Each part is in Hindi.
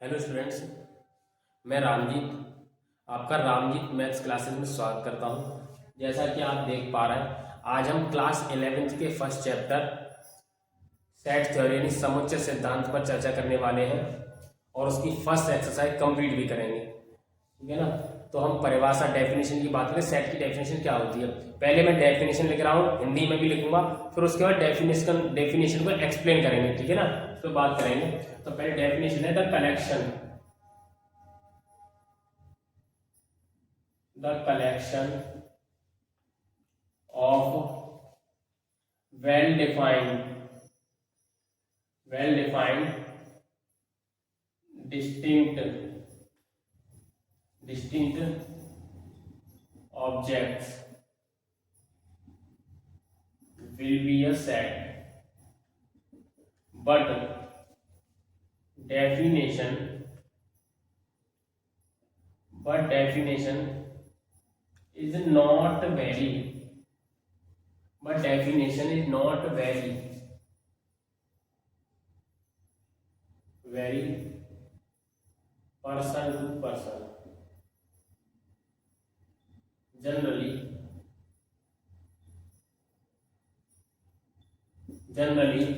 हेलो स्टूडेंट्स, मैं रामजीत आपका रामजीत मैथ्स क्लासेस में स्वागत करता हूं। जैसा कि आप देख पा रहे हैं, आज हम क्लास 11th के फर्स्ट चैप्टर सेट थ्योरी यानी समुच्चय सिद्धांत पर चर्चा करने वाले हैं और उसकी फर्स्ट एक्सरसाइज कंप्लीट भी करेंगे। ठीक है ना। तो हम परिभाषा डेफिनेशन की बात करें। सेट की डेफिनेशन क्या होती है, पहले मैं डेफिनेशन लिख रहा हूँ, हिंदी में भी लिखूंगा, फिर उसके बाद डेफिनेशन को एक्सप्लेन करेंगे। ठीक है ना, तो बात करेंगे। तो पहले डेफिनेशन है the collection of well defined distinct objects will be a set, but definition is not very person to person. Generally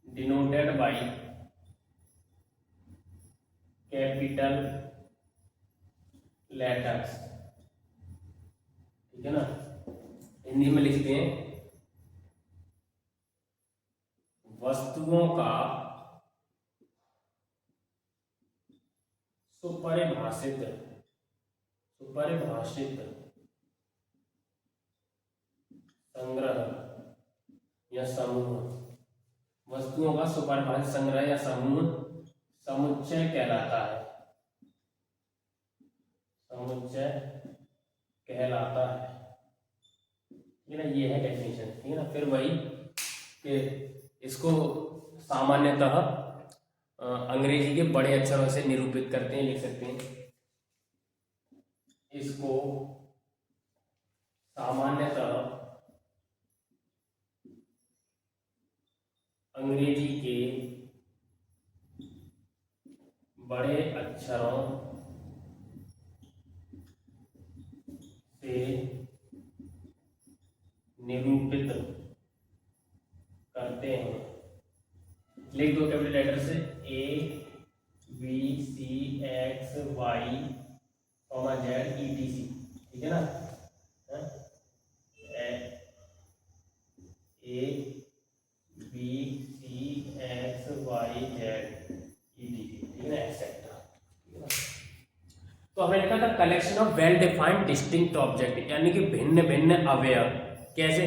denoted by capital letters. ठीक है ना। हिंदी में लिखते हैं वस्तुओं का सुपरिभाषित संग्रह या समूह। वस्तुओं का सुपरिभाषित संग्रह या समूह समुच्चय कहलाता है। ठीक है ना, ये है डेफिनेशन। ठीक है ना। फिर वही कि इसको सामान्यतः अंग्रेजी के बड़े अक्षरों से निरूपित करते हैं, लिख सकते हैं। इसको सामान्यतः अंग्रेजी के बड़े अक्षरों से निरूपित करते हैं। लिख दो कैपिटल लेटर से A B C X Y Z ETC। ठीक है ना। A B C X Y Z ETC। ठीक है ना, एक्सेट्रा। तो हमने लिखा था collection of well defined distinct object, यानी कि भिन्न भिन्न अवयव। कैसे?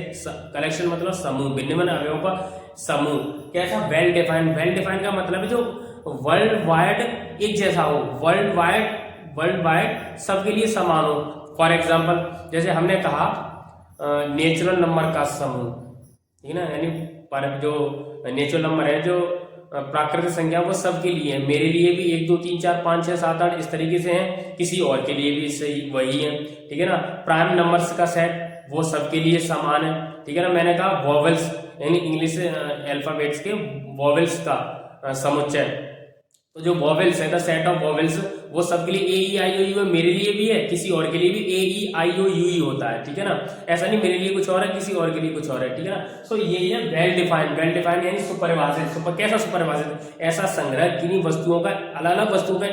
कलेक्शन मतलब समूह, भिन्न भिन्न अवयवों का समूह। कैसा? वेल डिफाइंड का मतलब है जो वर्ल्ड वाइड एक जैसा हो, वर्ल्ड वाइड सबके लिए समान हो। फॉर एग्जाम्पल, जैसे हमने कहा नेचुरल नंबर का समूह। ठीक है ना, यानी पर जो नेचुरल नंबर है, जो प्राकृतिक संख्या, वो सबके लिए है। मेरे लिए भी 1 2 3 4 5 6 7 8 इस तरीके से हैं, किसी और के लिए भी सही वही है। ठीक है ना। प्राइम नंबर्स का सेट वो सबके लिए समान है। ठीक है ना। मैंने कहा वॉवेल्स यानी इंग्लिश अल्फाबेट्स के वॉवेल्स का समुच्चय। तो जो वॉवेल्स है, द सेट ऑफ वॉवेल्स, वो सबके लिए AEIOU है, मेरे लिए भी है, किसी और के लिए भी AEIOU होता है। ठीक है ना। ऐसा नहीं मेरे लिए कुछ और है, किसी और के लिए कुछ और है। ठीक है ना। सो ये है वेल डिफाइंड यानी सुपरिभाषित। कैसा सुपरिभाषित? ऐसा संग्रह, किन्हीं वस्तुओं का, अलग अलग वस्तुओं का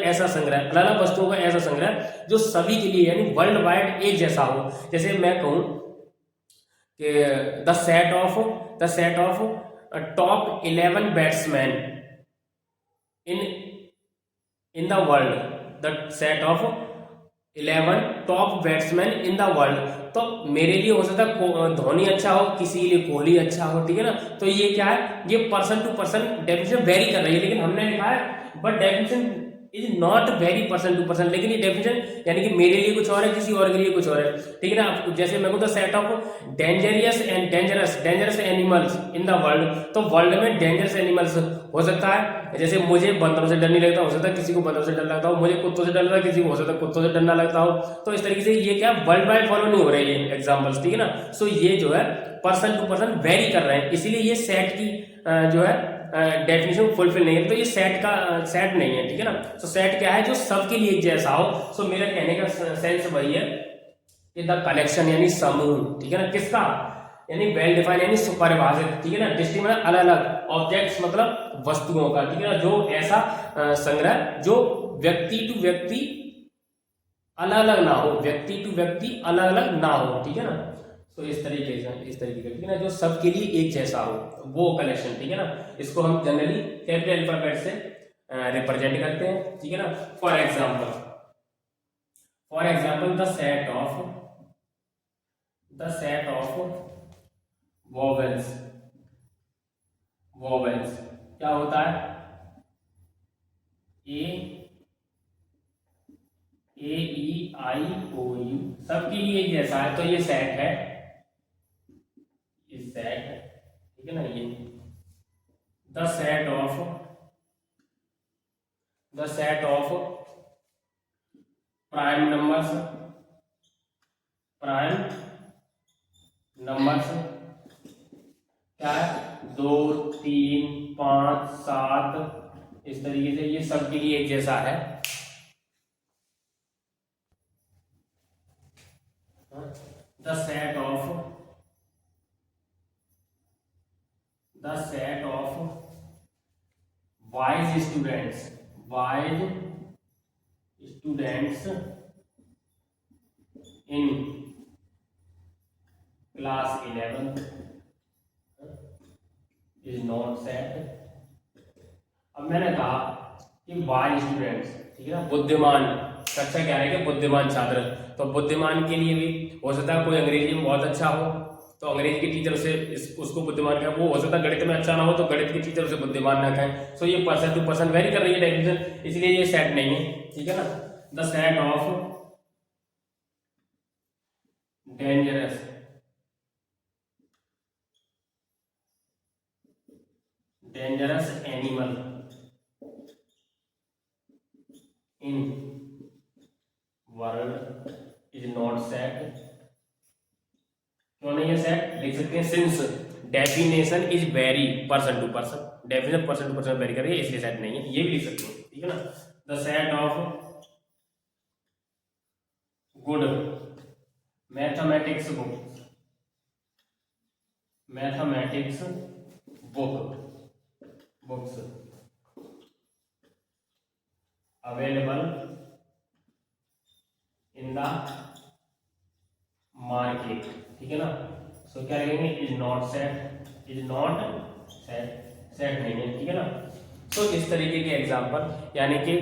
ऐसा संग्रह जो सभी के लिए यानी वर्ल्ड वाइड एक जैसा हो। जैसे मैं कहूं कि the set of top 11 batsman in the world, the set of 11 top batsman in the world. तो मेरे लिए हो सकता है धोनी अच्छा हो, किसी के लिए कोहली अच्छा हो। ठीक है ना। तो ये क्या है, ये person to person definition vary कर रही है, लेकिन हमने लिखा है but definition is not vary person to person. लेकिन ये डेफिनेशन यानी कि मेरे लिए कुछ और है, किसी और के लिए कुछ और है। ठीक है ना। जैसे मैं कहूँ set of dangerous animals in the world, तो वर्ल्ड में डेंजरस एनिमल्स हो सकता है। जैसे मुझे बंदरों से डर नहीं लगता, हो सकता है किसी को बंदरों से डर लगता हो। मुझे कुत्तों से डर लगता है, किसी को हो सकता है कुत्तों से डर ना लगता हो। तो इस तरीके से ये क्या वर्ल्ड वाइड फॉलो नहीं हो रही है एग्जाम्पल्स। ठीक है ना। सो ये जो है पर्सन टू पर्सन वेरी कर रहे हैं, इसीलिए ये सेट की जो है डेफिनेशन फुलफिल नहीं है तो ये सेट का सेट नहीं है, ठीक है ना। तो सेट क्या है, जो सबके लिए एक जैसा हो। सो मेरा कहने का सेंस वही है कि द कलेक्शन यानी समूह, ठीक है ना, किसका, यानी वेल डिफाइंड यानी सुपरिभाषित, ठीक है ना, डिस्टिंक्ट मतलब अलग अलग, ऑब्जेक्ट्स मतलब वस्तुओं का, ठीक है ना, जो ऐसा संग्रह जो व्यक्ति टू व्यक्ति अलग अलग ना हो, व्यक्ति टू व्यक्ति अलग अलग ना हो, ठीक है ना। तो इस तरीके का, ठीक है ना, जो सबके लिए एक जैसा हो, वो कलेक्शन, ठीक है ना। इसको हम जनरली कैपिटल अल्फाबेट से रिप्रेजेंट करते हैं, ठीक है ना। For example the set of vowels, क्या होता है, ए ई आई ओ यू, सबके लिए एक जैसा है, तो ये सेट है, ठीक है ना। ये the set of prime numbers क्या है, 2 3 5 7, इस तरीके से ये सबके लिए एक जैसा है। The set of wise students in class 11 is not set. अब मैंने कहा कि वाइज स्टूडेंट्स, ठीक है ना, बुद्धिमान, कक्षा क्या है कि बुद्धिमान छात्र, तो बुद्धिमान के लिए भी हो सकता है कोई अंग्रेजी में बहुत अच्छा हो तो अंग्रेजी के टीचर उसे उसको बुद्धिमान कहें, वो हो सकता है गणित में अच्छा ना हो तो गणित के टीचर उसे बुद्धिमान ना कहें। सो ये पर्सन टू पर्सन वेरी कर रही है डेफिनेशन, इसलिए ये सेट नहीं है, ठीक है ना। The set of dangerous animal in world is not set. क्यों नहीं है सेट, लिख सकते हैं since definition is vary person to person, definition person to person vary कर रही है, इसलिए सेट नहीं है, ये भी लिख सकते हैं, ठीक है ना। The set of good mathematics books available in the market, ठीक है ना। सो क्या लिखेंगे, इज नॉट सेट नहीं है, ठीक है ना। तो इस तरीके के एग्जांपल, यानी कि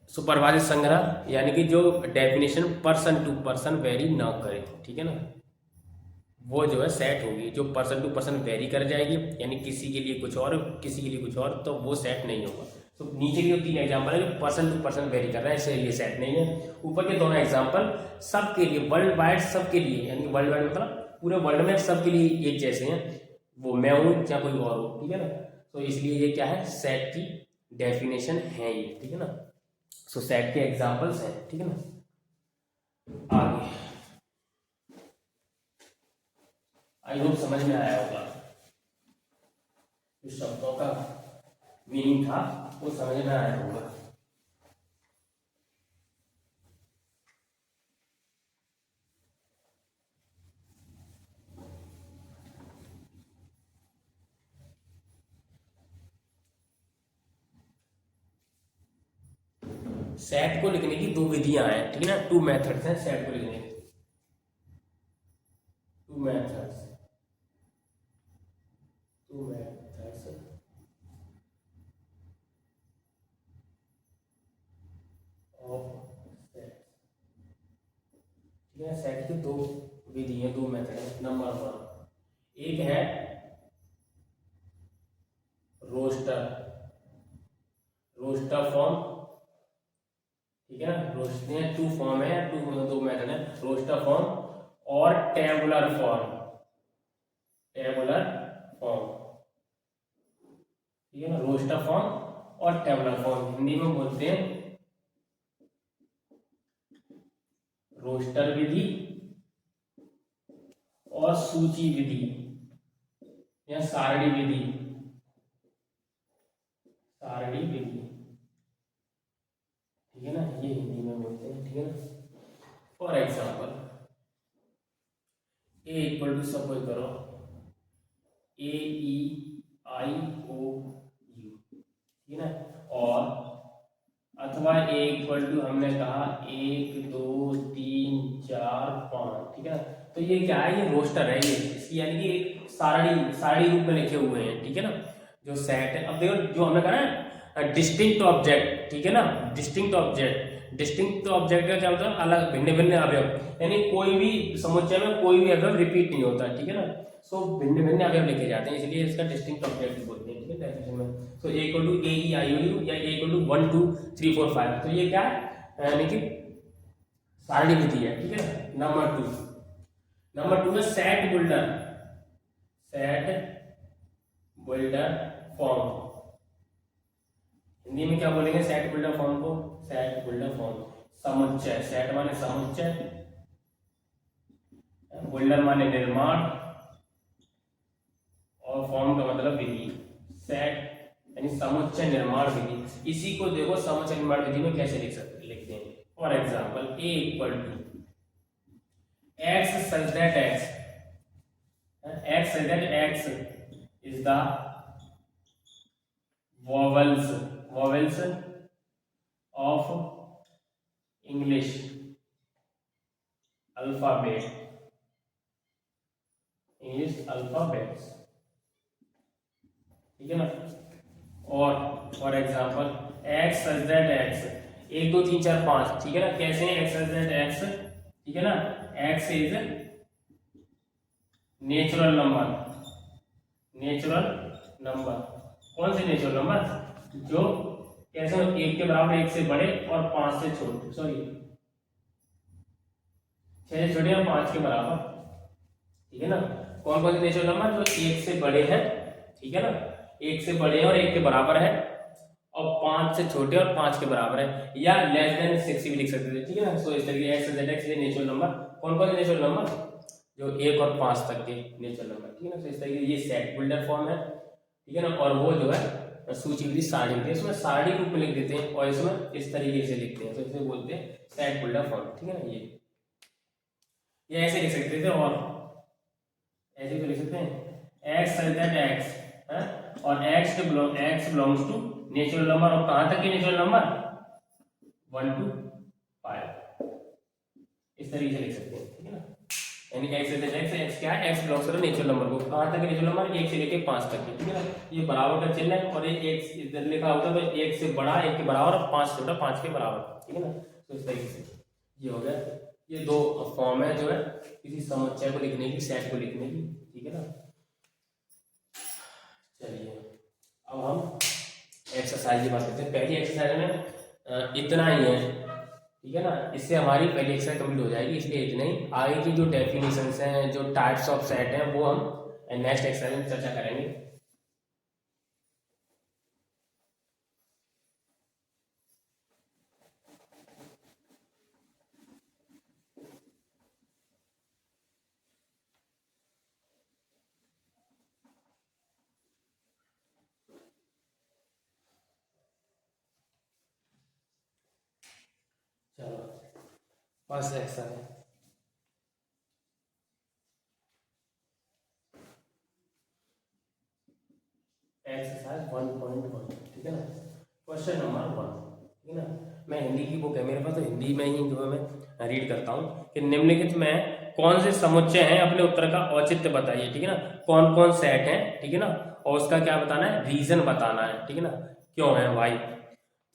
सुपरवाइज संग्रह, यानी कि जो definition person to person vary ना करे, ठीक है ना, वो जो है सेट होगी। जो पर्सन टू पर्सन वेरी कर जाएगी, यानी किसी के लिए कुछ और किसी के लिए कुछ और, तो वो सेट नहीं होगा। तो नीचे के जो 3 एग्जाम्पल है जो पर्सन टू पर्सन वेरी कर रहा है, इसलिए ये सेट नहीं है। ऊपर के दोनों एग्जाम्पल सबके लिए, वर्ल्ड वाइड सबके लिए, यानी वर्ल्ड वाइड मतलब पूरे वर्ल्ड में सबके लिए एक जैसे हैं, वो मैं हूँ या कोई और हो, ठीक है ना। तो इसलिए ये क्या है, सेट की डेफिनेशन है ये, ठीक है ना। सो सेट के एग्जाम्पल्स हैं, ठीक है ना। आगे आई होप समझ में आया होगा, इस शब्दों का मीनिंग था वो समझ में आया होगा। सेट को लिखने की 2 विधियां हैं, ठीक है ना, 2 मेथड्स हैं सेट को लिखने की, 2 मेथड्स ऑफ सेट, ठीक है। सेट की 2 विधि है, 2 मेथड है। नंबर 1, एक है रोस्टर फॉर्म, ठीक है ना, रोस्टर 2 फॉर्म है, 2 मेथड है, रोस्टर फॉर्म और टेबुलर फॉर्म, ठीक है ना। रोस्टर फॉर्म और टेबुलर फॉर्म, हिंदी में बोलते हैं रोस्टर विधि और सूची विधि या सारणी विधि, सारणी विधि, ठीक है ना, ये हिंदी में बोलते हैं, ठीक है ना। For example A equal to suppose करो AEIOU, ठीक है ना, और अथवा ए इक्वल टू हमने कहा 1 2 3 4 5, ठीक है ना। तो ये क्या है, ये रोस्टर है, ये इसकी यानी कि एक सारणी रूप में लिखे हुए हैं, ठीक है ना, जो सेट है। अब देखो जो हमने कहा ना डिस्टिंक्ट ऑब्जेक्ट, ठीक है ना, डिस्टिंक्ट ऑब्जेक्ट का क्या होता है, अलग भिन्न भिन्न अवयव, यानी कोई भी समुच्चय में कोई भी अवयव रिपीट नहीं होता, ठीक है ना। सो भिन्न भिन्न अवयव लिखे जाते हैं, इसलिए इसका डिस्टिंक्ट ऑब्जेक्ट बोलते हैं, ठीक है, डेफिनेशन में। सो ए इक्वल टू AEIOU या ए इक्वल टू 1 2 3 4 5, तो ये क्या है, यानी कि सारणी विधि है, ठीक है ना। नंबर टू है सेट बिल्डर फॉर्म। हिंदी में क्या बोलेंगे सेट बिल्डर फॉर्म को, सेट बिल्डर फॉर्म समुच्चय, सेट माने समुच्चय, बिल्डर माने निर्माण, और फॉर्म का मतलब विधि। सेट यानी समुच्चय निर्माण विधि। इसी को देखो समुच्चय निर्माण विधि में कैसे लिखते हैं। For example A equal to x such that x is the vowels of English alphabets, ठीक है ना। और for example x such that x 1 2 3 4 5, ठीक है ना। कैसे है एक्स सच दैट एक्स, ठीक है ना, एक्स इज नेचुरल नंबर। कौन से नेचुरल नंबर, जो कैसे 1 के बराबर, 1 से बड़े और 5 से छोटे, सॉरी 6 से छोटे और 5 के बराबर, ठीक है ना। कौन कौन से नेचुरल नंबर, जो 1 से बड़े हैं, ठीक है ना, 1 से बड़े हैं और 1 के बराबर है, और 5 से छोटे और 5 के बराबर है, या लेस देन 6 भी लिख सकते थे, ठीक है ना। सो इस तरीके एक्स जेड एक्स ये नेचुरल नंबर। कौन कौन से नेचुरल नंबर, जो 1 और 5 तक के नेचुरल नंबर, ठीक है ना। सो इस तरीके ये सेट बिल्डर फॉर्म है, ठीक है ना। और वो जो है सूचीबद्ध सारणी होती है, इसमें सारणी रूप में लिख देते हैं और इसमें इस तरीके से लिखते हैं, तो इसे बोलते हैं सेट बिल्डर फॉर्म, ठीक है ना। ये ऐसे लिख सकते थे, और ऐसे भी लिख सकते हैं एक्स सच दैट एक्स, और x belongs to natural number, और कहां तक के नेचुरल नंबर 1 to 5, इस तरीके से लिख सकते हैं, ठीक है ना। यानी एक्स क्या है, x belongs to natural number को कहां तक नेचुरल नंबर 1 से लेके 5 तक के, ठीक है ना। ये बराबर का चिन्ह है, और ये एक इधर लिखा होता है तो 1 से बड़ा 1 के बराबर और 5 छोटा 5 के बराबर, ठीक है ना। तो इस तरीके से ये हो गया। ये दो फॉर्म है जो है किसी समुच्चय को लिखने की, सेट को लिखने की, ठीक है ना। चलिए अब हम एक्सरसाइज की बात करते हैं। पहली एक्सरसाइज में इतना ही है, ठीक है ना, इससे हमारी पहली एक्सरसाइज कंप्लीट हो जाएगी, इसलिए इतना ही। आगे की जो डेफिनेशंस हैं, जो टाइप्स ऑफ सेट हैं, वो हम नेक्स्ट एक्सरसाइज में चर्चा करेंगे। चलो फर्स्ट एक्सरसाइज एक्सरसाइज 1.1, ठीक है ना। क्वेश्चन नंबर 1, ठीक है ना। मैं हिंदी की बुक है मेरे पास, तो हिंदी में ही जो है मैं रीड करता हूँ कि निम्नलिखित में कौन से समुच्चय हैं, अपने उत्तर का औचित्य बताइए, ठीक है ना। कौन कौन सेट है, ठीक है ना, और उसका क्या बताना है, रीजन बताना है, ठीक है ना, क्यों है भाई।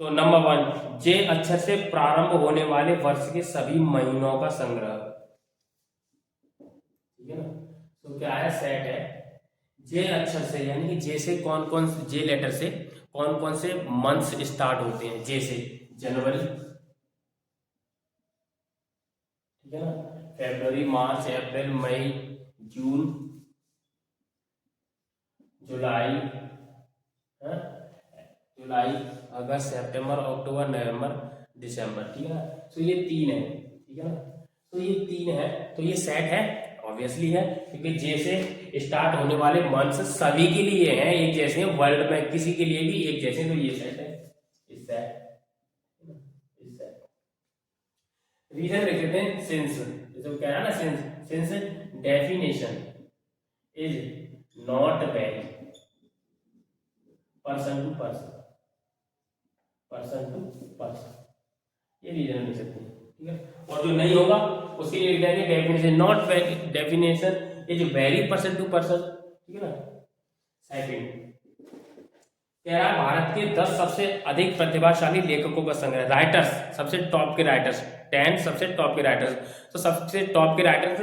तो नंबर 1, जे अक्षर से प्रारंभ होने वाले वर्ष के सभी महीनों का संग्रह, ठीक है ना। तो क्या है, सेट है जे अक्षर से, यानी कि जे से कौन कौन, जे लेटर से कौन कौन से मंथ्स स्टार्ट होते हैं। जे से जनवरी, ठीक है ना, फरवरी, मार्च, अप्रैल, मई, जून, जुलाई, अगस्त, सितंबर, अक्टूबर, नवंबर, दिसंबर, ठीक है ना। तो ये 3 है, ठीक है ना। तो ये 3 है, तो ये सेट है, ऑब्वियसली है, क्योंकि जे से स्टार्ट होने वाले मंथ्स सभी के लिए हैं एक जैसे हैं, वर्ल्ड में किसी के लिए भी एक जैसे, तो ये सेट है, इस सेट, इस सेट। रीजन लिख देते हैं सिंस, जो कह रहा है ना since definition is not vary person to person, person to person, ये रीजन लिख सकते हैं, ठीक है। और जो नहीं होगा उसके लिए लिख देंगे definition not vary, definition is vary person to person, ठीक है ना। सेकंड कह रहा है भारत के 10 सबसे अधिक प्रतिभाशाली लेखकों का संग्रह, राइटर्स, सबसे टॉप के राइटर्स, 10 सबसे टॉप के राइटर्स। तो सबसे टॉप के राइटर्स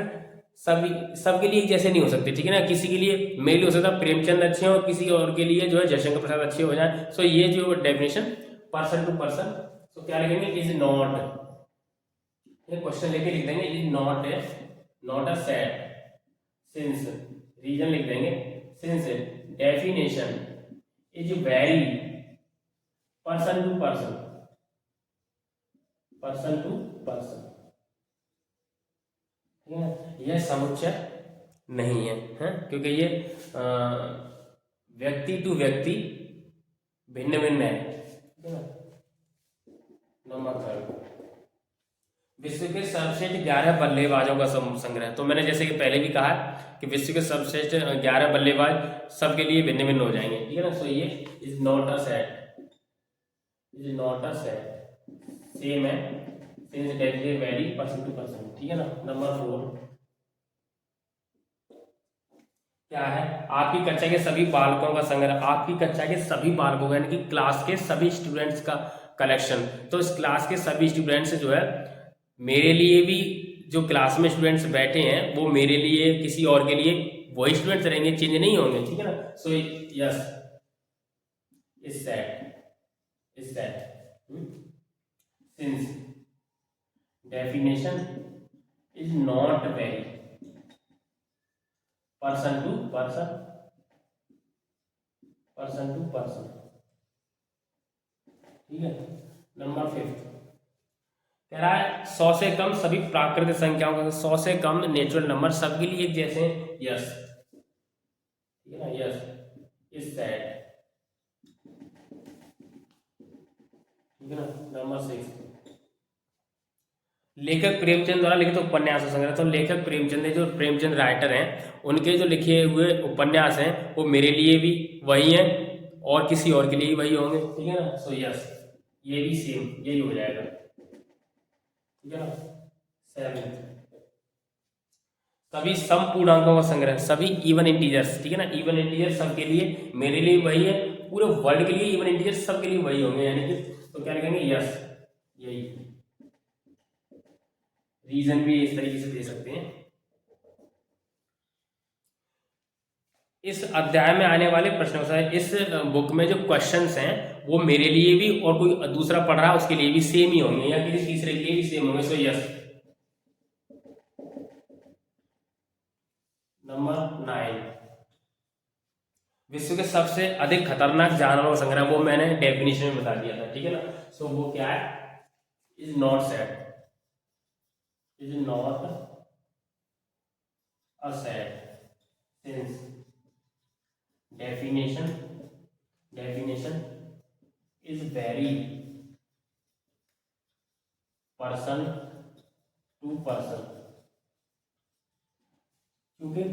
सभी सबके लिए जैसे नहीं हो सकते, ठीक है ना। किसी के लिए मेल हो सकता है प्रेमचंद अच्छे हो, किसी और के लिए जो है जयशंकर प्रसाद अच्छे हो जाए। सो ये जो डेफिनेशन पर्सन टू पर्सन, तो क्या लिखेंगे इज नॉट, ये क्वेश्चन लेके लिख देंगे is not a set since, reason लिख देंगे since definition is vary person to person, person to person, ठीक है। यह समुच्चय नहीं है, क्योंकि ये व्यक्ति टू व्यक्ति भिन्न भिन्न है, ठीक है ना। नंबर 3 विश्व के सर्वश्रेष्ठ 11 बल्लेबाजों का संग्रह। तो मैंने जैसे कि पहले भी कहा कि विश्व के सर्वश्रेष्ठ 11 बल्लेबाज सबके लिए भिन्न भिन्न हो जाएंगे, ठीक है ना। सो ये is not a set, is not a set, same है since definition very person to person, ठीक है ना। नंबर 4 क्या है, आपकी कक्षा के सभी बालकों का संग्रह, आपकी कक्षा के सभी बालकों का यानी कि क्लास के सभी स्टूडेंट्स का कलेक्शन। तो इस क्लास के सभी स्टूडेंट्स जो है मेरे लिए भी, जो क्लास में स्टूडेंट्स बैठे हैं वो मेरे लिए, किसी और के लिए वही स्टूडेंट्स रहेंगे, चेंज नहीं होंगे, ठीक है ना। So yes is that since definition is not vary person to person, person to person, ठीक है। नंबर 5 कह रहा है 100 से कम सभी प्राकृतिक संख्याओं का, 100 से कम नेचुरल नंबर सबके लिए एक जैसे हैं, यस, ठीक है ना, यस इज दैट, ठीक है ना। नंबर 6 लेखक प्रेमचंद द्वारा लिखित उपन्यास संग्रह। तो लेखक प्रेमचंद जो प्रेमचंद राइटर हैं उनके जो लिखे हुए उपन्यास हैं वो मेरे लिए भी वही हैं और किसी और के लिए भी वही होंगे, ठीक है ना। सो यस ये भी सेम यही हो जाएगा, ठीक है ना। 7 सभी समपूर्णांकों का संग्रह, सभी इवन इंटीजर्स, ठीक है ना। इवन इंटीजर्स सबके लिए मेरे लिए वही है, पूरे वर्ल्ड के लिए इवन इंटीजर्स सबके लिए वही होंगे, यानी कि तो क्या लिखेंगे यस, यही रीजन भी इस तरीके से दे सकते हैं। इस अध्याय में आने वाले प्रश्नों, इस बुक में जो क्वेश्चंस हैं वो मेरे लिए भी और कोई दूसरा पढ़ रहा है उसके लिए भी सेम ही होंगे या किसी तीसरे के लिए भी सेम होंगे। So yes. नंबर 9 विश्व के सबसे अधिक खतरनाक जानवरों का संग्रह, वो मैंने डेफिनेशन में बता दिया था, ठीक है ना। सो वो क्या है, is not set, is not a set since definition is vary person to person, क्योंकि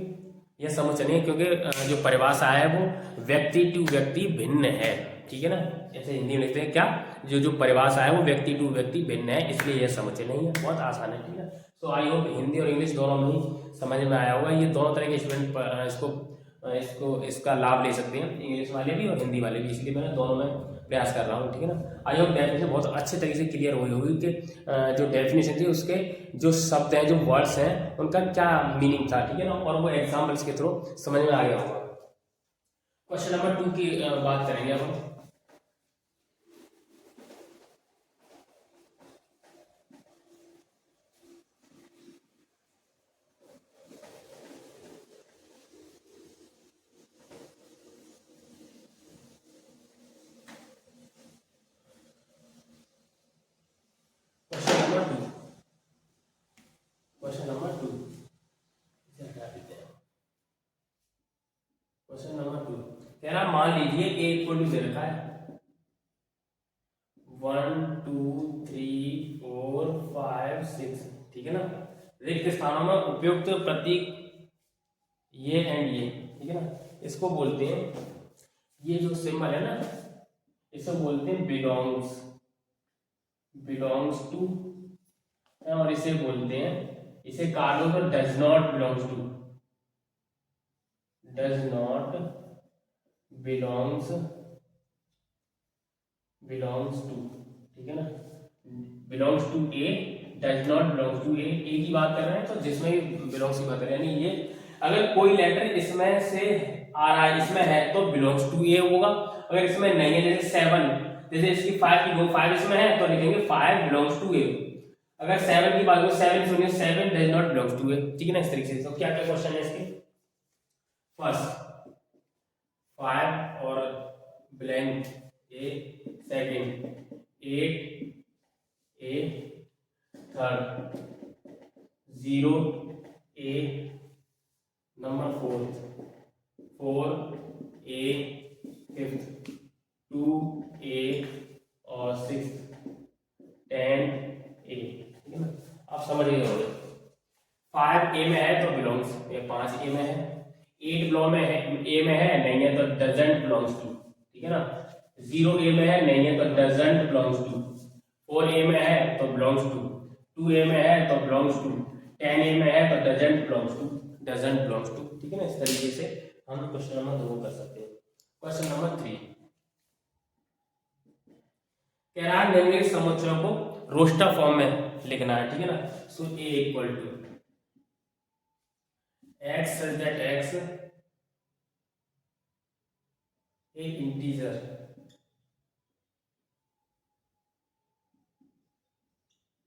यह समझनिए, क्योंकि जो परिभाषा है वो व्यक्ति टू व्यक्ति भिन्न है, ठीक है ना। ऐसे हिंदी में लिखते हैं क्या, जो परिभाषा है वो व्यक्ति टू व्यक्ति भिन्न है, इसलिए यह समझ नहीं है, बहुत आसान है, ठीक है। सो आई होप हिंदी और इंग्लिश दोनों में ही समझ में आया होगा। ये दोनों तरह के स्टूडेंट इसका लाभ ले सकते हैं, इंग्लिश वाले भी और हिंदी वाले भी, इसलिए मैं दोनों में प्रयास कर रहा हूँ, ठीक है ना। आई होप डेफिनेशन बहुत अच्छे तरीके से क्लियर हुई होगी कि जो डेफिनेशन थी उसके जो शब्द हैं, जो वर्ड्स हैं, उनका क्या मीनिंग था, ठीक है ना, और वो एग्जाम्पल्स के थ्रू समझ में आ गया होगा। क्वेश्चन नंबर 2 की बात करेंगे अब हम। क्वेश्चन नंबर 2 इसे हटा देते हैं। लीजिए ए इक्वल टू दे रखा है 1 2 3 4 5 6, ठीक है ना। रिक्त स्थानों में उपयुक्त प्रतीक ये एंड ये, ठीक है ना, इसको बोलते हैं, ये जो सिंबल है ना इसे बोलते हैं बिलोंग्स टू, और इसे बोलते हैं, इसे काट दो तो does not belongs to, does not belongs to, ठीक है ना, belongs to A, does not belongs to A की बात कर रहे हैं तो जिसमें बिलोंग्स की बात कर रहे हैं, यानी ये अगर कोई लेटर इसमें से आ रहा है, इसमें है तो बिलोंग्स टू ए होगा, अगर इसमें नहीं है, जैसे 7, जैसे इसकी 5 की 5 इसमें है तो लिखेंगे 5 बिलोंग्स टू ए, अगर 7 की बात करो 7 सुनिए 7 डज नॉट बिलोंग्स टू ए, ठीक है ना, इस तरीके से। तो क्या क्या क्वेश्चन है इसके, फर्स्ट 5 और ब्लैंक ए, सेकंड 8 ए, थर्ड 0 ए, नंबर 4 ए, फिफ्थ 2 ए और 6 10 ए, ठीक है ना। आप समझ गए होंगे 5 ए में है तो बिलोंग्स, ये 5 ए में है, 8 बिलोंग में है, ए में है नहीं है तो डजंट बिलोंग्स टू, ठीक है ना, 0 ए में है नहीं है तो डजंट बिलोंग्स टू, 4 ए में है तो बिलोंग्स टू, 2 ए में है तो बिलोंग्स टू, 10 ए में है तो डजंट बिलोंग्स टू, ठीक है ना। इस तरीके से हम क्वेश्चन नंबर 2 कर सकते हैं। क्वेश्चन नंबर 3 कह रहा है निम्नलिखित समुच्चयों को रोस्टर फॉर्म में लिखना है, ठीक है ना। So A equal to x such that x a integer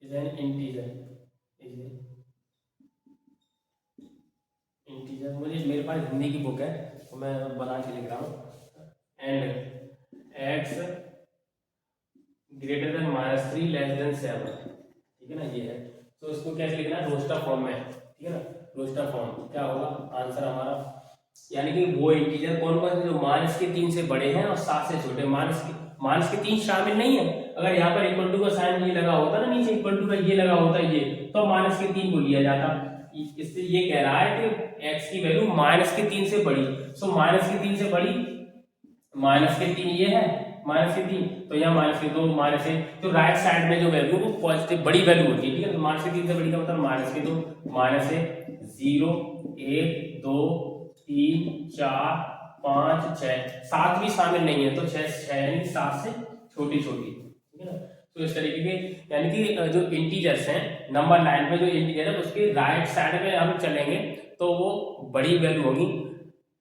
is an integer मुझे मेरे पास हिंदी की बुक है तो मैं बना के लिख रहा हूँ, and x greater than -3 less than 7, ठीक है ना, ये है। तो इसको कैसे लिखना है, रोस्टर फॉर्म में, ठीक है ना, रोस्टर फॉर्म क्या होगा आंसर हमारा, यानी कि वो इंटीजर कौन कौन से जो -3 से बड़े हैं और 7 से छोटे, -3 शामिल नहीं है, अगर यहाँ पर इक्वल टू का साइन ये लगा होता ना, नीचे इक्वल टू का ये लगा होता ये, तो -3 को लिया जाता। इससे ये कह रहा है कि x की वैल्यू -3 से बड़ी, सो -3 से बड़ी, -3 ये है, -3 तो यहाँ -2 -1, तो राइट साइड में जो वैल्यू वो पॉजिटिव बड़ी वैल्यू होती है, ठीक है। -3 से बड़ी का मतलब -2 -1 0 1 2 3 4 5 6 7 भी शामिल नहीं है, तो 6 यानी 7 से छोटी छोटी, ठीक है ना। तो इस तरीके के यानी कि जो इंटीजर्स हैं नंबर लाइन पे जो इंटीजर है उसके राइट साइड में हम चलेंगे तो वो बड़ी वैल्यू होगी,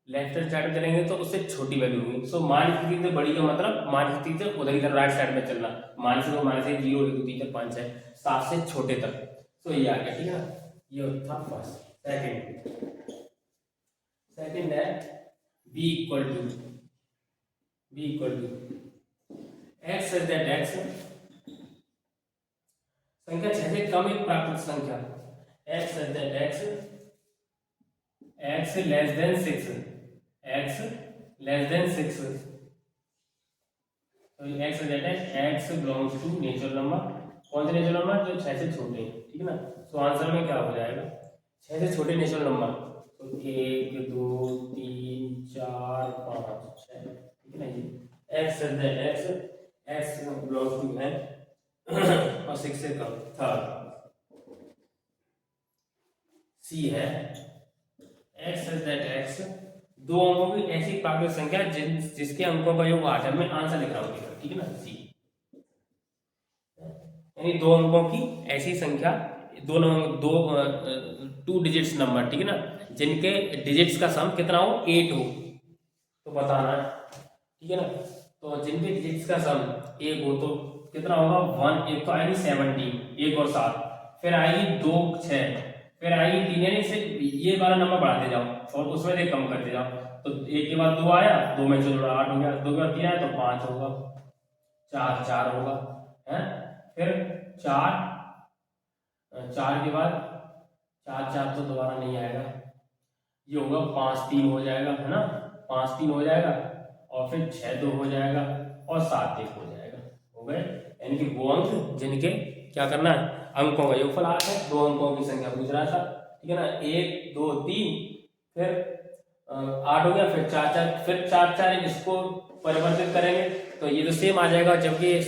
लेफ्ट हैंड साइड में चलेंगे तो उससे छोटी वैल्यू होगी। सो -3 से बड़ी का मतलब -3 से उधर इधर राइट साइड में चलना, -2 -1 0 1 2 3 4 5 6 7 से छोटे तक। सो ये आ गया, ठीक है ना, ये था फर्स्ट। सेकंड है b equal to x such that x संख्या 6 से कम एक प्राकृत संख्या, x such that x less than 6, x less than 6, तो x such that x belongs to natural number, कौन से नेचुरल नंबर जो 6 से छोटे हैं, ठीक है ना। सो आंसर में क्या हो जाएगा 6 से छोटे नेचुरल नंबर, तो 1 2 3 4 5 6, ठीक है ना। ये x such that x belongs to है और 6 से कम। थर्ड सी है x सच दैट x दो अंकों की ऐसी प्राकृत संख्या जिसके अंकों का योग 8 है, मैं आंसर लिख रहा हूँ, ठीक है ना, सी, यानी दो अंकों की ऐसी संख्या, टू डिजिट्स नंबर, ठीक है ना, जिनके डिजिट्स का सम कितना हो 8 हो, तो बताना है, ठीक है ना। तो जिनके डिजिट्स का सम 1 हो तो कितना होगा 1, एक तो आएगी 17, 1 और 7, फिर आएगी 2 6, फिर आएगी 3, यानी से ये वाला नंबर बढ़ाते जाओ और उसमें से कम करते जाओ, तो 1 के बाद 2 आया, 2 में से जोड़ा 8 हो गया, 2 के बाद 3 आया तो 5 होगा, 4 होगा, है, फिर 4 के बाद 4 तो दोबारा नहीं आएगा, ये होगा 5 3 हो जाएगा, है ना, 5 3 हो जाएगा, और फिर 6 2 हो जाएगा और 7 1 हो जाएगा, हो गए। यानी कि वो अंक जिनके क्या करना है, अंकों का योगफल आ है, 2 अंकों की संख्या पूछ रहा था, ठीक है ना। 1 2 3 फिर 8 हो गया, फिर 4 4, फिर 4 4 इसको परिवर्तित करेंगे तो ये तो सेम आ जाएगा, जबकि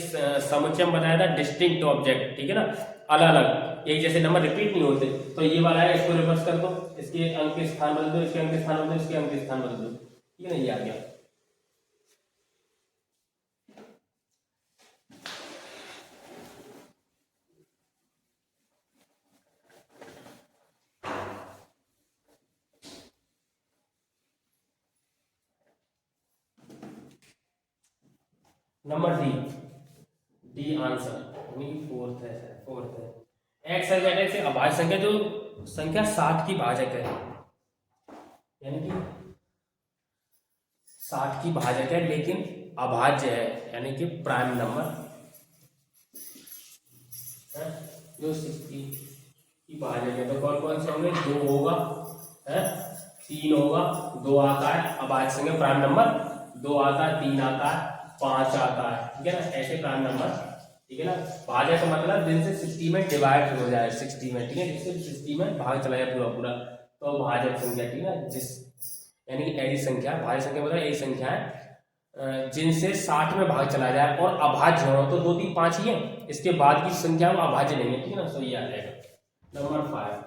समुच्चय में बताया था डिस्टिंक्ट ऑब्जेक्ट, ठीक है ना, अलग अलग एक जैसे नंबर रिपीट नहीं होते, तो ये वाला है, इसको रिवर्स कर दो, इसके अंक के स्थान बदल दो, इसके अंक के स्थान बदल दो, इसके अंक के स्थान बदल दो, ठीक है ना, ये आ गया। Number D, D answer, fourth है, फोर्थ है। एक्स है से अभाज्य संख्या, जो संख्या 7 की भाजक है, यानी कि 7 की भाजक है लेकिन अभाज्य है, यानी कि प्राइम नंबर है, जो 60 की भाजक है। तो कौन कौन से होंगे, 2 होगा है, 3 होगा, 2 आता है अभाज्य संख्या प्राइम नंबर, 2 आता है, 3 आता है, 5 आता है, ठीक है ना, ऐसे प्राइम नंबर, ठीक है ना। भाजक का मतलब जिनसे 60 में डिवाइड हो जाए, 60 में, ठीक है, जिससे 60 में भाग चला जाए पूरा पूरा, तो भाजक संख्या, ठीक है ना, जिस यानी कि ऐसी संख्या, भाज्य संख्या मतलब ऐसी संख्या है जिनसे 60 में भाग चला जाए और अभाज्य हो, तो 2 3 5 ही है, इसके बाद की संख्या में अभाज्य नहीं है, ठीक है ना, तो ये आ जाएगा नंबर 5,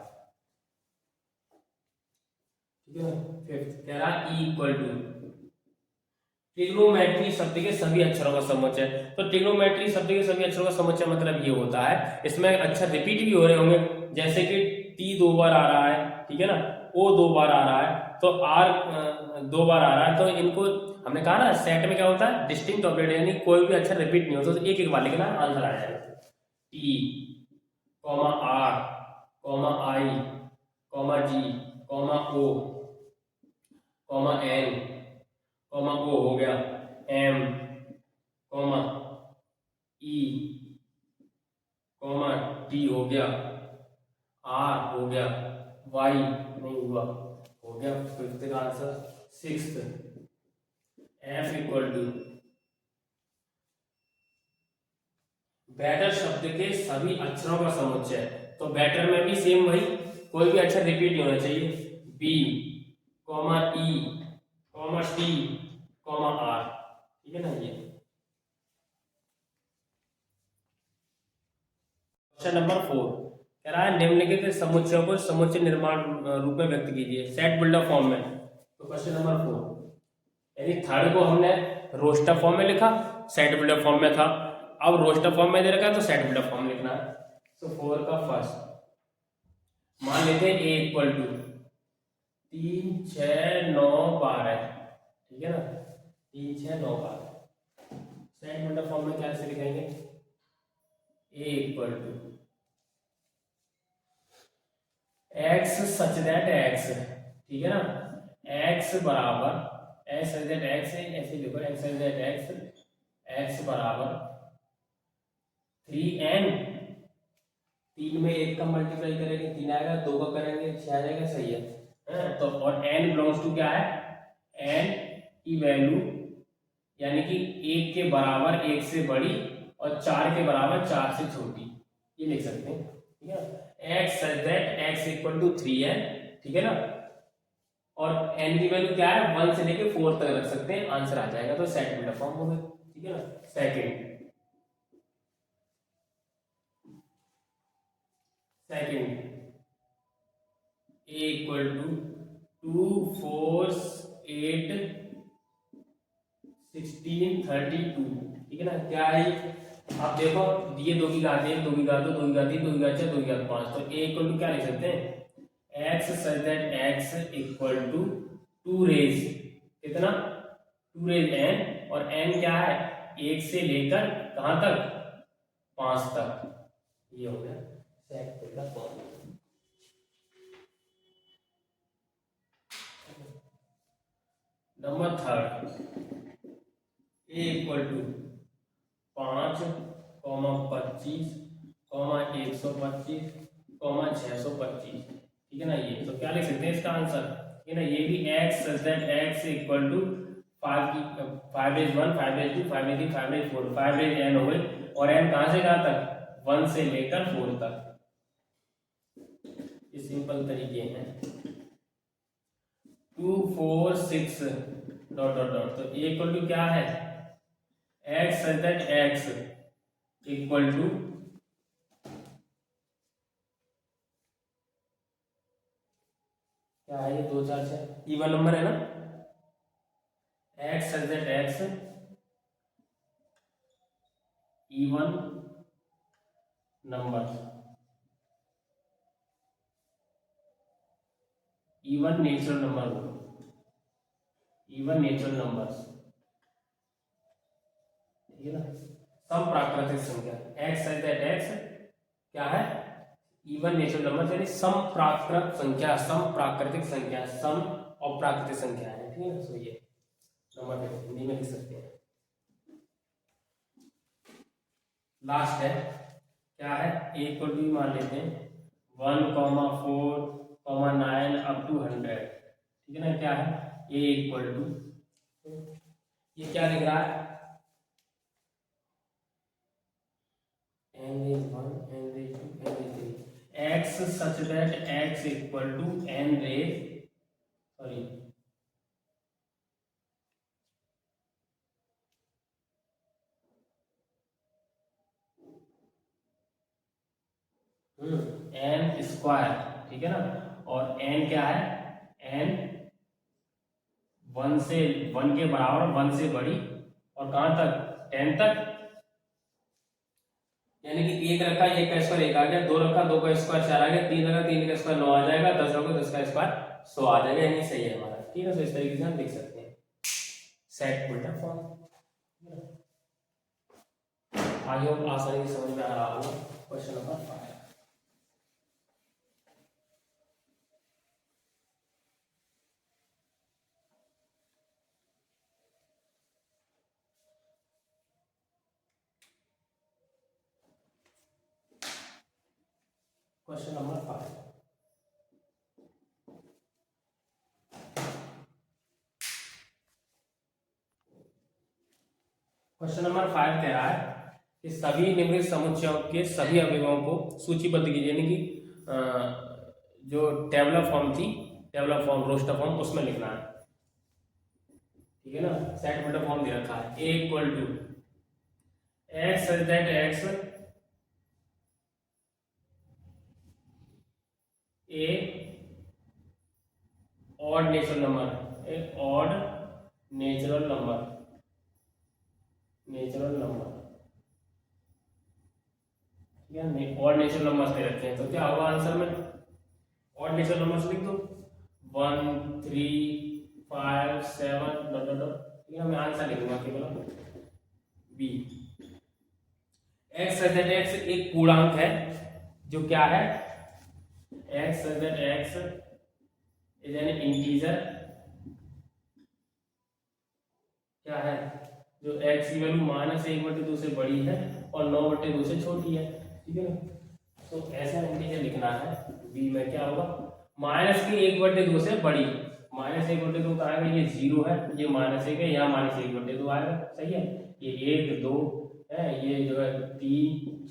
ठीक है ना। फिफ्थ कह रहा ई इक्वल टू ट्रिग्नोमेट्री शब्द के सभी अक्षरों का समुच्चय। तो ट्रिग्नोमेट्री शब्द के सभी अक्षरों का समुच्चय मतलब ये होता है, इसमें अक्षर रिपीट भी हो रहे होंगे, जैसे कि टी 2 बार आ रहा है, ठीक है ना, ओ 2 बार आ रहा है, तो आर 2 बार आ रहा है, तो इनको हमने कहा ना सेट में क्या होता है, डिस्टिंक्ट ऑब्जेक्ट, यानी कोई भी अक्षर रिपीट नहीं होता, तो एक एक बार लिखना, आंसर आ जाएगा। T comma R comma I comma G comma O comma N comma O हो गया, M comma E comma T हो गया, आर हो गया, वाई नहीं हुआ, हो गया फिफ्थ का answer. Sixth F equal to better शब्द के सभी अक्षरों का समुच्चय। तो बैटर में भी सेम वही, कोई भी अक्षर रिपीट नहीं होना चाहिए, B comma E comma T comma R, ठीक है ना। ये क्वेश्चन नंबर 4 कह रहा है निम्नलिखित समुच्चयों को समुच्चय निर्माण रूप में व्यक्त कीजिए सेट बिल्डर फॉर्म में। तो क्वेश्चन नंबर 4, यानी थर्ड को हमने रोस्टर फॉर्म में लिखा, सेट बिल्डर फॉर्म में था, अब रोस्टर फॉर्म में दे रखा है तो सेट बिल्डर फॉर्म लिखना है। तो 4 का फर्स्ट मान लेते हैं ए इक्वल टू 3 6 9 12, ठीक है ना, 3 6 9 12, सेट बिल्डर फॉर्म में क्या से लिखेंगे, A equal to x such that x, ठीक है ना, एक्स बराबर एक्स सच दैट एक्स, ऐसे लिखो x such that x, x बराबर 3n, 3 में 1 का मल्टीप्लाई करेंगे 3 आएगा, 2 का करेंगे 6 आ जाएगा, सही है। तो और n बिलोंग्स टू क्या है, n की वैल्यू यानी कि 1 के बराबर 1 से बड़ी और 4 के बराबर 4 से छोटी, ये लिख सकते हैं, ठीक है। X such that x equal to 3n, ठीक है ना, और n की वैल्यू क्या है 1 से लेके 4 तक रख सकते हैं, आंसर आ जाएगा। तो सेट बिल्डर फॉर्म हो गया, ठीक है ना। सेकंड a इक्वल टू 2 4 8 16 32, ठीक है ना, क्या है आप देखो, ये 2 की घात 1 2 की घात 2 2 की घात 3 2 की घात 4 2 की घात 5, तो a इक्वल टू क्या लिख सकते हैं, x such that x equal to 2 raise कितना 2 रेज n, और n क्या है 1 से लेकर कहां तक 5 तक, ये हो गया set builder form. Number third A equal to 5 25 125 625, ठीक है ना, ये तो क्या लिख सकते हैं इसका आंसर, ठीक है ना, ये भी x such that x equal to 5 की 5 1 5 2 5 3 5 4 5 n हो गई। और n कहाँ से कहाँ तक, 1 से लेकर 4 तक। ये सिंपल तरीके हैं। 2 4 6 डॉट डॉट डॉट, तो इक्वल टू क्या है, x such that x equal to क्या है, ये 2 4 6 इवन नंबर है ना, x such that x even number, even natural number, even natural numbers, ठीक है ना। सम प्राकृतिक संख्या x सच दैट x क्या है, इवन नेचुरल नंबर, यानी सम प्राकृत संख्या, सम प्राकृतिक संख्या, सम और प्राकृतिक संख्या है, ठीक है ना। सो ये नंबर हिंदी में लिख सकते हैं। लास्ट है, क्या है, ए इक्वल टू मान लेते हैं 1 4 9 अप टू 100, ठीक है ना। क्या है, ए इक्वल टू, ये क्या लिख रहा है, n raise 1 n raise 2 n raise 3, x such that x equal to n raise, sorry n square, ठीक है ना। और n क्या है, n 1 से 1 के बराबर, 1 से बड़ी, और कहां तक, 10 तक, यानी कि एक रखा, एक का स्क्वायर 1 आ गया, 2 रखा, 2 का स्क्वायर 4 आ गया, 3 रखा, 3 का स्क्वायर 9 आ जाएगा, 10 रखा, 10 का स्क्वायर 100 आ जाएगा, यानी सही है हमारा, ठीक है। तो इस तरीके से हम लिख सकते हैं सेट उल्टा फॉर्म। आगे हम आसानी से समझ में आ रहा होगा। Question number 5, question number 5, question number 5 कह रहा है कि सभी निम्नलिखित समुच्चयों के सभी अवयवों को सूचीबद्ध कीजिए, यानी कि जो टेबलर फॉर्म थी, टेबलर फॉर्म, रोस्टर फॉर्म, उसमें लिखना है, ठीक है ना। सेट बटा फॉर्म दे रखा है, A equal to x such that x a odd natural number, a odd natural number, natural number, ठीक है। ऑड नेचुरल नंबर्स दे रखे हैं, तो क्या होगा आंसर में, ऑड नेचुरल नंबर्स लिख दो 1 3 5 7 डॉट डॉट डॉट, ठीक है। मैं आंसर लिखूंगा केवल B. X such that x एक पूर्णांक है, जो क्या है, x such that x is an integer, क्या है, जो x की वैल्यू -1/2 से बड़ी है और 9/2 से छोटी है, ठीक है ना। तो ऐसा इंटीजर लिखना है, b में क्या होगा, -1/2 से बड़ी, -1/2 का आएगा, ये 0 है, ये -1 है, यहाँ -1/2 आएगा, सही है। ये 1 2 है, ये जो है 3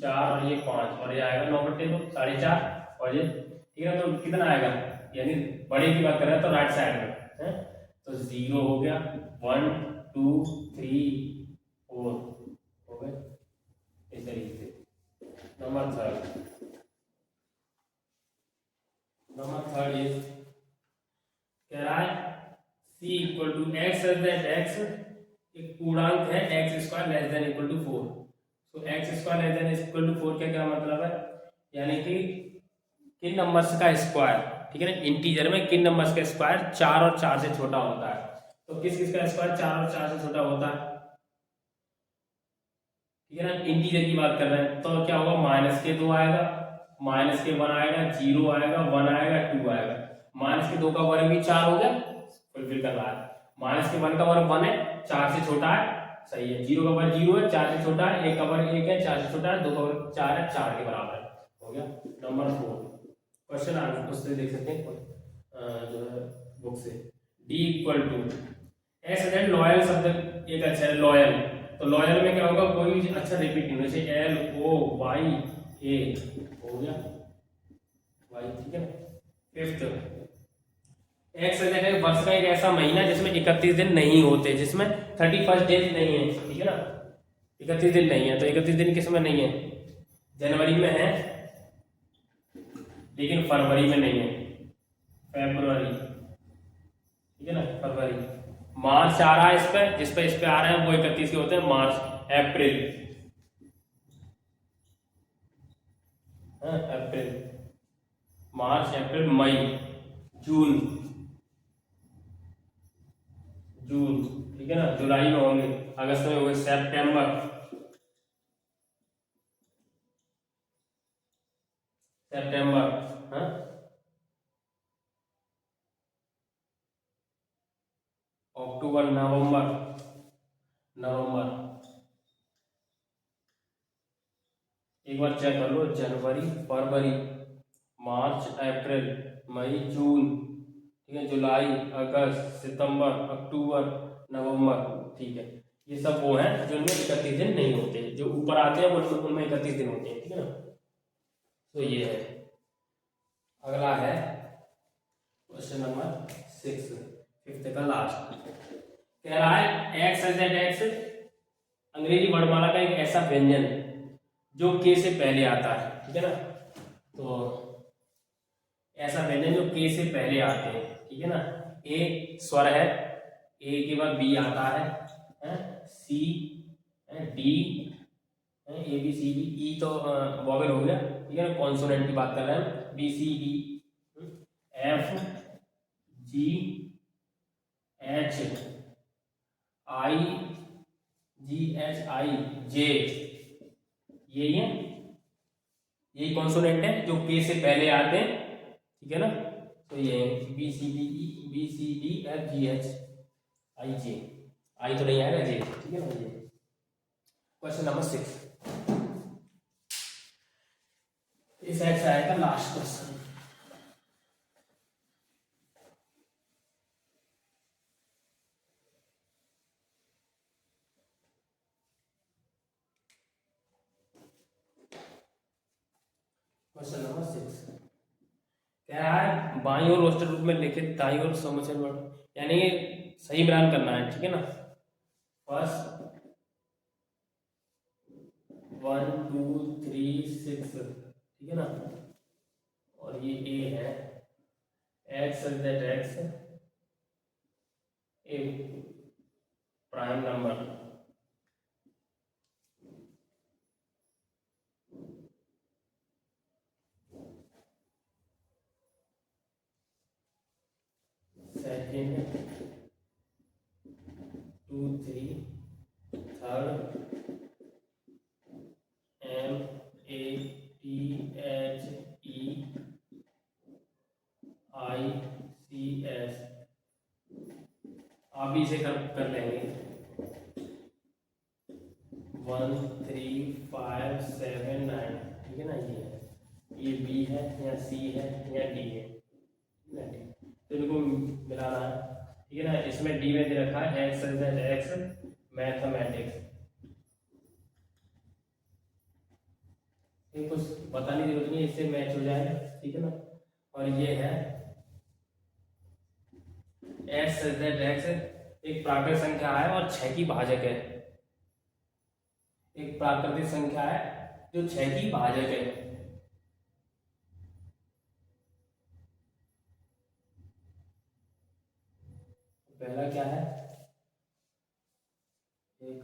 4 और ये 5, और ये आएगा 9/2 4.5, और ये, ठीक है। तो कितना आएगा, यानी बड़े की बात कर रहे हैं तो राइट साइड में है, तो 0 हो गया, 1 2 3 4 हो गए, इस तरीके से। नंबर थर्ड इज, कह रहा है c equal to x such that x एक पूर्णांक है, x square less than equal to 4, तो x square less than equal to 4 का क्या मतलब है, यानी कि किन नंबर्स का स्क्वायर, ठीक है ना, इंटीजर में किन नंबर्स का स्क्वायर 4 और 4 से छोटा होता है। तो किस किस का स्क्वायर 4 और 4 से छोटा होता है, ठीक है ना, इंटीजर की बात कर रहे हैं, तो क्या होगा, -2 आएगा, -1 आएगा, 0 आएगा, 1 आएगा, 2 आएगा, -2 का वर्ग भी 4 हो गया, फुलफिल कर रहा है, -1 का वर्ग 1 है, 4 से छोटा है, सही है, 0 का वर्ग 0 है, 4 से छोटा है, 1 का वर्ग 1 है, 4 से छोटा है, 2 का वर्ग 4 है, 4 के बराबर है, हो गया। नंबर 4 क्वेश्चन आंसर उससे देख सकते हैं जो है बुक से, d इक्वल टू एक्स है लॉयल शब्द एक अच्छा है लॉयल, तो लॉयल में क्या होगा, कोई भी अच्छा रिपीट नहीं होना चाहिए, एल ओ वाई ए हो गया वाई, ठीक है ना। फिफ्थ, एक्स है वर्ष का एक ऐसा महीना जिसमें 31 दिन नहीं होते, जिसमें 31 डेज नहीं है, ठीक है ना, 31 दिन नहीं है, तो 31 दिन किस में नहीं है, जनवरी में है लेकिन फरवरी में नहीं है, फरवरी, ठीक है ना, फरवरी। मार्च आ रहा है इस पे, इस पे आ रहे हैं वो 31 के होते हैं, मार्च अप्रैल, अप्रैल, मार्च अप्रैल मई जून, जून, ठीक है ना, जुलाई में होंगे, अगस्त में होंगे सितंबर, सितंबर, हाँ, अक्टूबर, नवंबर, नवंबर, एक बार चेक कर लो, जनवरी, फरवरी, मार्च, अप्रैल, मई, जून, ठीक है, जुलाई, अगस्त, सितंबर, अक्टूबर, नवंबर, ठीक है, ये सब वो हैं जिनमें 31 दिन नहीं होते, जो ऊपर आते हैं वो उनमें 31 दिन होते हैं, ठीक है ना। तो ये है, अगला है क्वेश्चन नंबर 6, फिफ्थ का लास्ट, कह रहा है एक्स एज एक्स अंग्रेजी वर्णमाला का एक ऐसा व्यंजन जो के से पहले आता है, ठीक है ना, तो ऐसा व्यंजन जो के से पहले आते हैं, ठीक है ना, ए स्वर है, ए के बाद बी आता है, C, D, A B C D, E तो वॉवेल हो गया, ठीक है ना, कॉन्सोनेंट की बात कर रहे हैं, B C D, F, G, H, I, G H I, J, ये कॉन्सोनेंट है जो के से पहले आते हैं, ठीक है ना, तो ये B C D E, B C D F G H I J, I तो नहीं आएगा जे, ठीक है ना, ये क्वेश्चन नंबर 6, इस साइड से आएगा लास्ट क्वेश्चन, क्वेश्चन नंबर 6 क्या है, बाईं ओर रोस्टर रूप में लिखित दाईं ओर समुच्चय वर्ड, यानी सही मिलान करना है, ठीक है ना, फर्स्ट 1 2 3 6, ठीक है ना, और ये ए है, x that x a prime number, second 2 3, third M A T H E I C S, आप भी इसे कर लेंगे, 1 3 5 7 9, ठीक है ना, ये बी है या सी है या डी है, तो इनको मिलाना है, ठीक है ना, इसमें डी में दे रखा है एक्स एक्स मैथमेटिक्स, कुछ बताने की जरूरत नहीं, इससे मैच हो जाएगा, ठीक है ना, और ये है एक्स एक्स एक प्राकृतिक संख्या है और 6 की भाजक है, एक प्राकृतिक संख्या है जो 6 की भाजक है, पहला क्या है, एक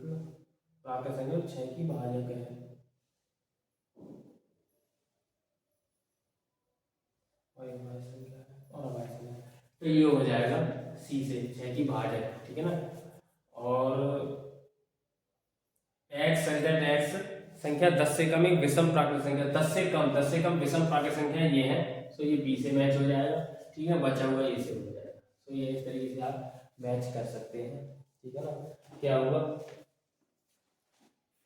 प्राकृतिक संख्या जो 6 की भाजक है, और तो ये हो जाएगा सी से 6 की भाजक, ठीक है ना, और एक्स एक्स संख्या 10 से कम एक विषम प्राकृतिक संख्या, 10 से कम विषम प्राकृतिक संख्या ये है, तो ये बी से मैच हो जाएगा, ठीक है, बचा हुआ ये से हो जाएगा, तो ये इस तरीके से आप मैच कर सकते हैं, ठीक है ना। क्या होगा,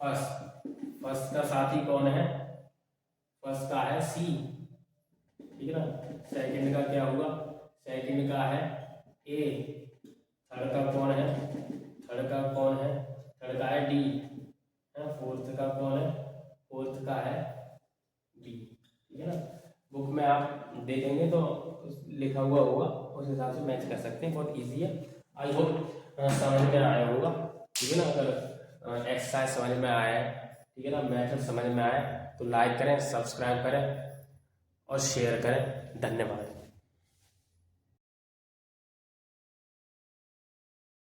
फर्स्ट का साथी कौन है, फर्स्ट का है सी, ठीक है ना, सेकंड का क्या हुआ, सेकंड का है ए, थर्ड का कौन है, थर्ड का कौन है, थर्ड का है डी, फोर्थ का कौन है, फोर्थ का है बी। ठीक है ना, बुक में आप देखेंगे तो लिखा हुआ होगा, उस हिसाब से मैच कर सकते हैं, बहुत इजी है। आई होप समझ में आया होगा। ठीक है ना, अगर एक्सरसाइज समझ में आया है, ठीक है ना, मैथड समझ में आया तो लाइक करें, सब्सक्राइब करें और शेयर करें। धन्यवाद।